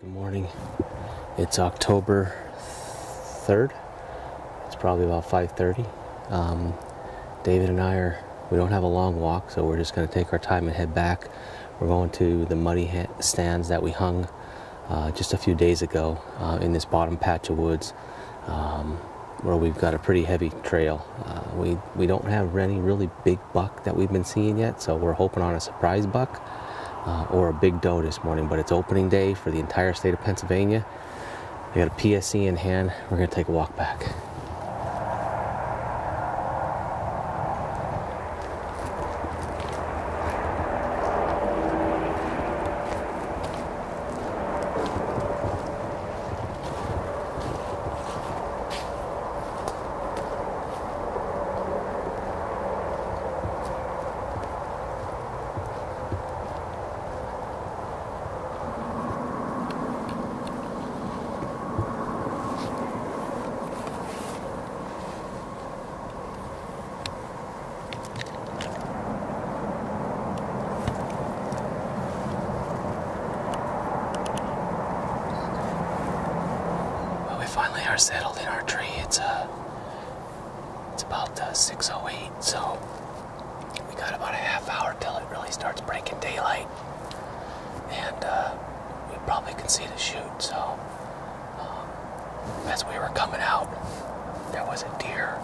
Good morning. It's October 3rd. It's probably about 5:30. David and I we don't have a long walk, so we're just going to take our time and head back. We're going to the muddy stands that we hung just a few days ago in this bottom patch of woods where we've got a pretty heavy trail. We don't have any really big buck that we've been seeing yet, so we're hoping on a surprise buck. Or a big doe this morning, but it's opening day for the entire state of Pennsylvania. I got a PSC in hand. We're going to take a walk back. Finally are settled in our tree. It's about 6:08, so we got about a half hour till it really starts breaking daylight, and we probably can see the chute. So as we were coming out, there was a deer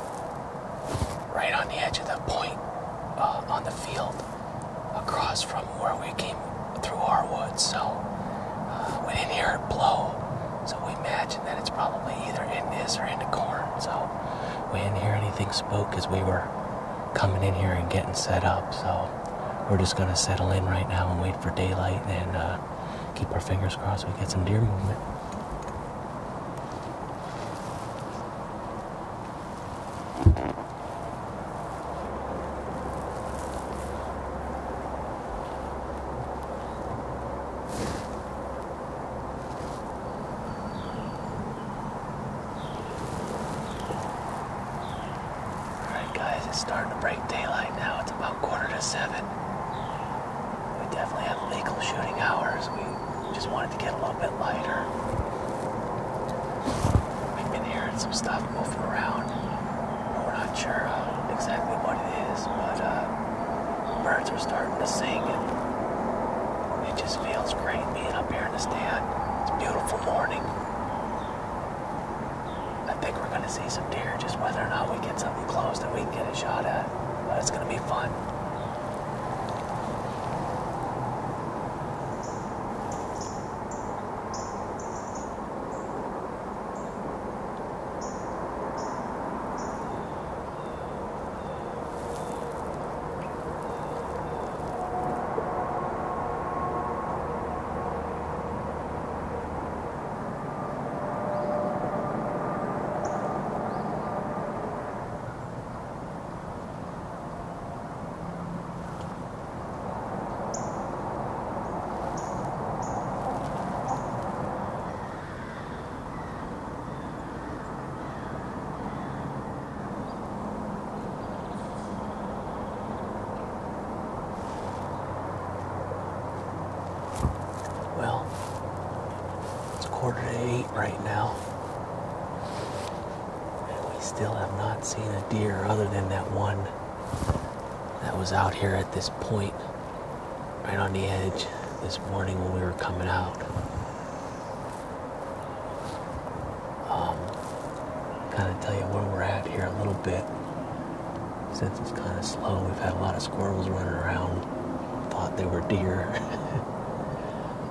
right on the edge of the point on the field across from where we came through our woods. So we didn't hear it blow. So we imagine that it's probably either in this or in the corn. So we didn't hear anything spook as we were coming in here and getting set up. So we're just going to settle in right now and wait for daylight and keep our fingers crossed we get some deer movement. It's starting to break daylight now. It's about 6:45. We definitely have legal shooting hours. We just wanted to get a little bit lighter. We've been hearing some stuff moving around. We're not sure exactly what it is, but birds are starting to sing, and it just feels great being up here in the stand. It's a beautiful morning. I think we're going to see some deer, just whether or not we get something close that we can get a shot at. But it's going to be fun. Well, it's 7:45 right now, and we still have not seen a deer other than that one that was out here at this point, right on the edge this morning when we were coming out. Kind of tell you where we're at here a little bit. Since it's kind of slow, we've had a lot of squirrels running around. Thought they were deer.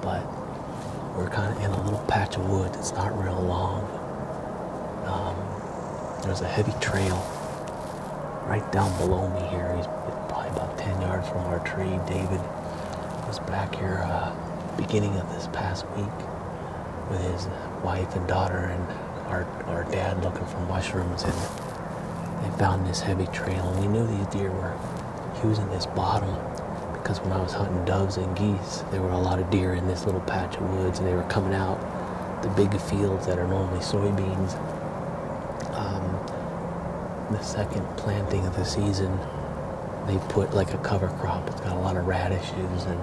But we're kind of in a little patch of woods. It's not real long. There's a heavy trail right down below me here. He's probably about 10 yards from our tree. David was back here beginning of this past week with his wife and daughter and our dad looking for mushrooms, and they found this heavy trail, and we knew these deer were using this bottom. Because when I was hunting doves and geese, there were a lot of deer in this little patch of woods, and they were coming out the big fields that are normally soybeans. The second planting of the season, they put like a cover crop. It's got a lot of radishes and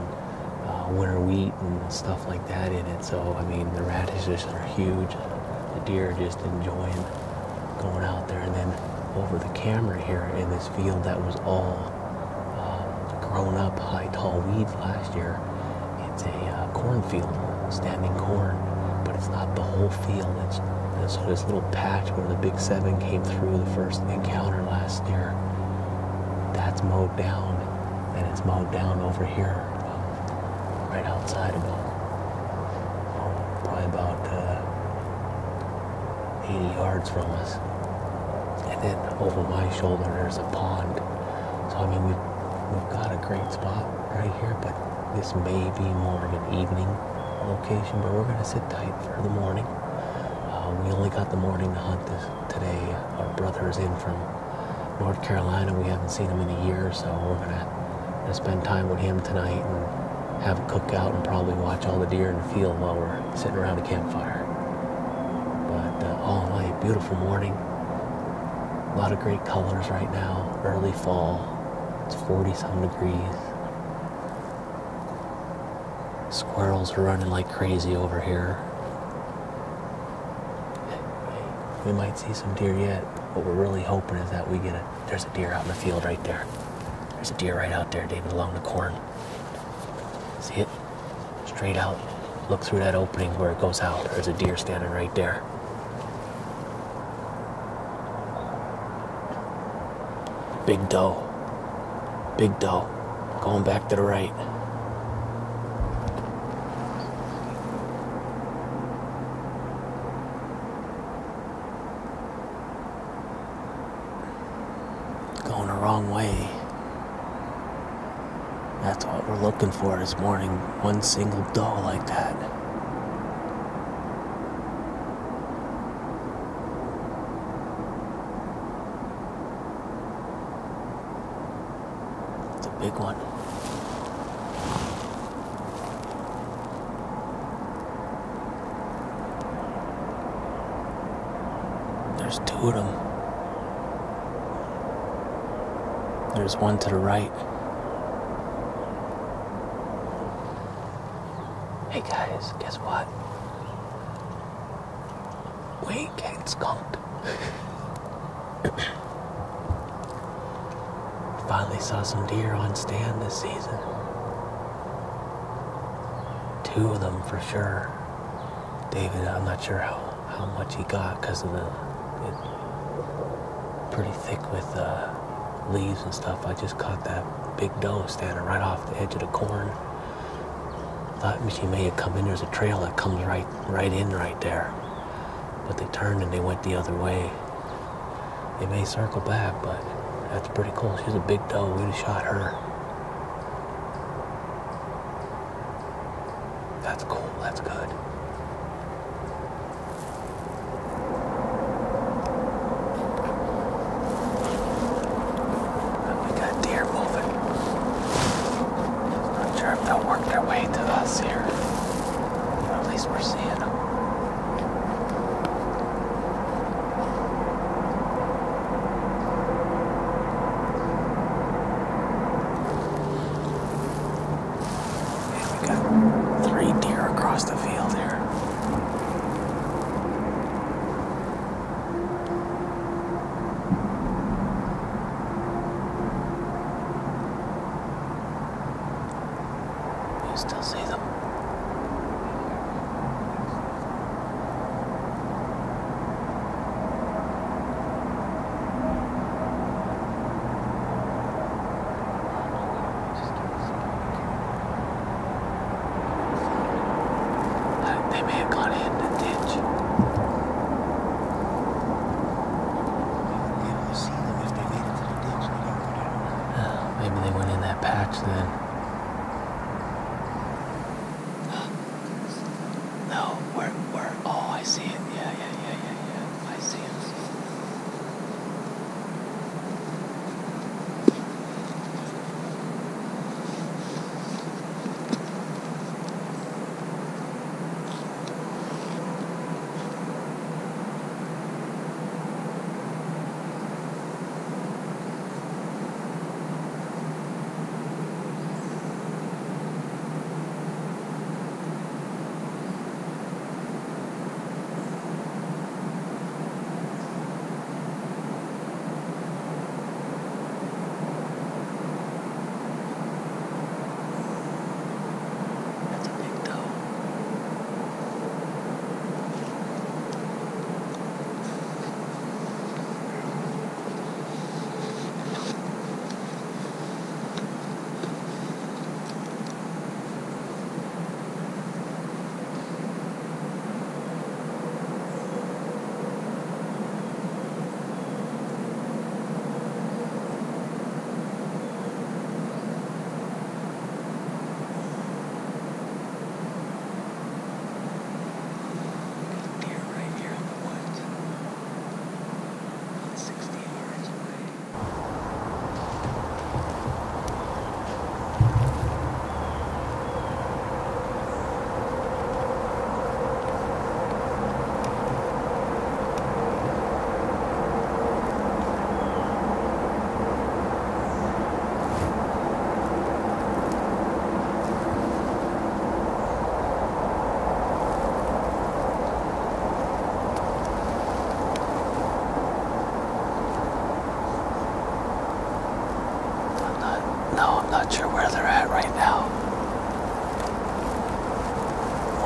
winter wheat and stuff like that in it. So, I mean, the radishes are huge. The deer are just enjoying going out there. And then over the camera here in this field that was all grown up high tall weeds last year, it's a cornfield, standing corn, but it's not the whole field. It's so this little patch where the big 7 came through the first encounter last year, that's mowed down, and it's mowed down over here, right outside probably about 80 yards from us. And then over my shoulder there's a pond. So I mean we've got a great spot right here, but this may be more of an evening location, but we're gonna sit tight for the morning. We only got the morning to hunt this today. Our brother is in from North Carolina. We haven't seen him in a year, so we're gonna spend time with him tonight and have a cookout and probably watch all the deer in the field while we're sitting around a campfire. But all in all, beautiful morning. A lot of great colors right now. Early fall. It's 40-some degrees. Squirrels are running like crazy over here. We might see some deer yet. What we're really hoping is that there's a deer out in the field right there. There's a deer right out there, David, along the corn. See it? Straight out. Look through that opening where it goes out. There's a deer standing right there. Big doe. Big doe. Going back to the right. Going the wrong way. That's what we're looking for this morning. One single doe like that. It's a big one. There's 2 of them. There's one to the right. Hey guys, guess what? We ain't getting skunked. Finally saw some deer on stand this season. 2 of them for sure. David, I'm not sure how much he got because of pretty thick with leaves and stuff. I just caught that big doe standing right off the edge of the corn. Thought she may have come in. There's a trail that comes right in right there, but they turned and they went the other way. They may circle back, but that's pretty cool. She's a big doe. We'd have shot her. That's cool. That's good. They'll work their way to us here. Or at least we're seeing them. And we got 3 deer across the field here. Still see them. They may have gone in the ditch. Maybe see them if they made it to the ditch. Maybe they went in that patch then. No, where, oh, I see it. Yeah. I see it.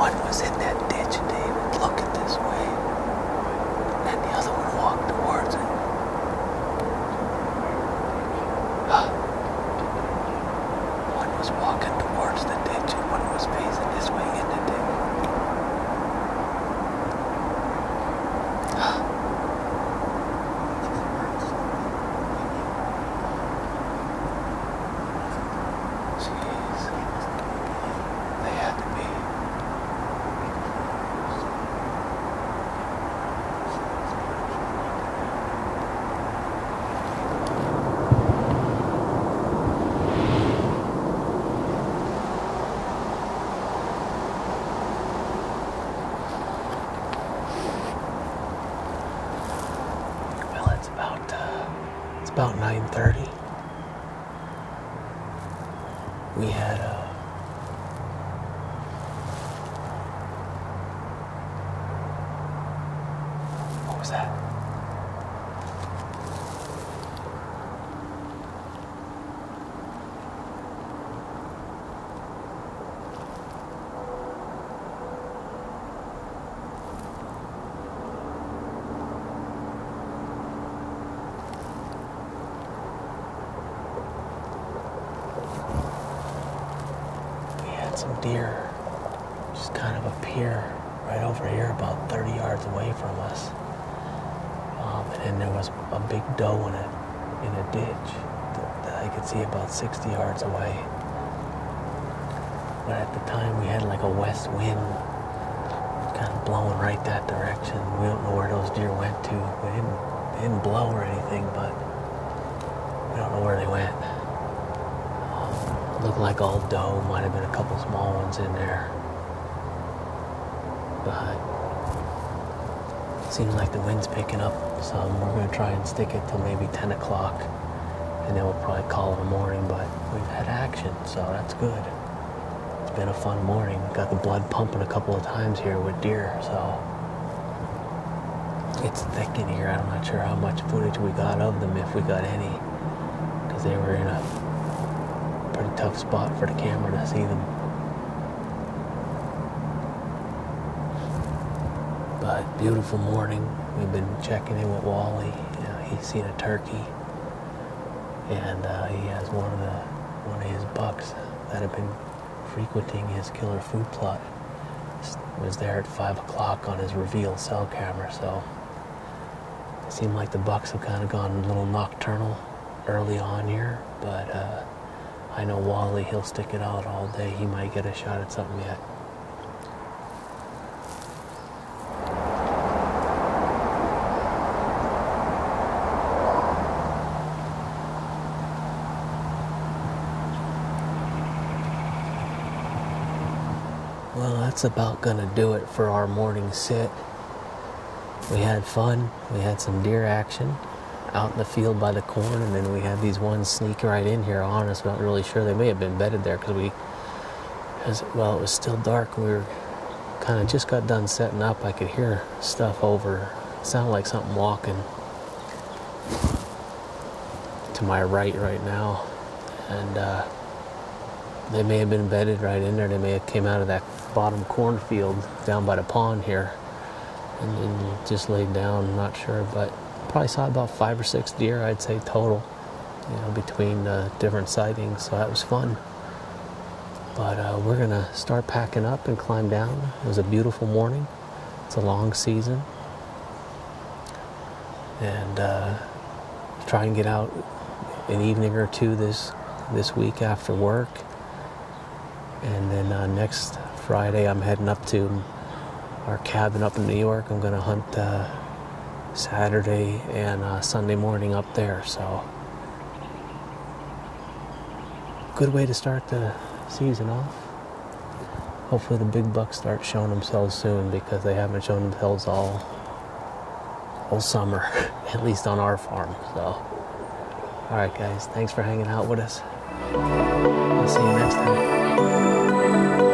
One was in that ditch, David, looking this way, and the other one walked towards it. One was walking towards the ditch, and one was facing this way in the ditch. It's about 9:30. We had what was that? Some deer just kind of appear right over here about 30 yards away from us, and then there was a big doe in a ditch that I could see about 60 yards away. But at the time we had like a west wind kind of blowing right that direction. We don't know where those deer went to. They didn't blow or anything, but we don't know where they went. Looked like all doe, might have been a couple small ones in there. But it seems like the wind's picking up some. We're going to try and stick it till maybe 10 o'clock, and then we'll probably call it a morning, but we've had action, so that's good. It's been a fun morning. Got the blood pumping a couple of times here with deer, so it's thick in here. I'm not sure how much footage we got of them, if we got any, because they were in a pretty tough spot for the camera to see them. But beautiful morning. We've been checking in with Wally. He's seen a turkey, and he has one of his bucks that have been frequenting his killer food plot. Was there at 5 o'clock on his reveal cell camera, so it seemed like the bucks have kind of gone a little nocturnal early on here, but I know Wally, he'll stick it out all day. He might get a shot at something yet. Well, that's about gonna do it for our morning sit. We had fun. We had some deer action out in the field by the corn, and then we had these ones sneak right in here on us. Not really sure. They may have been bedded there because it was still dark. We were kind of just got done setting up. I could hear stuff over. It sounded like something walking to my right now, and they may have been bedded right in there. They may have came out of that bottom cornfield down by the pond here and then just laid down. I'm not sure, but probably saw about 5 or 6 deer, I'd say, total, between different sightings, so that was fun. But we're gonna start packing up and climb down. It was a beautiful morning. It's a long season, and try and get out an evening or two this week after work, and then next Friday I'm heading up to our cabin up in New York. I'm gonna hunt Saturday and Sunday morning up there, so good way to start the season off. Hopefully the big bucks start showing themselves soon, because they haven't shown themselves all summer, at least on our farm. So alright guys, thanks for hanging out with us. I'll see you next time.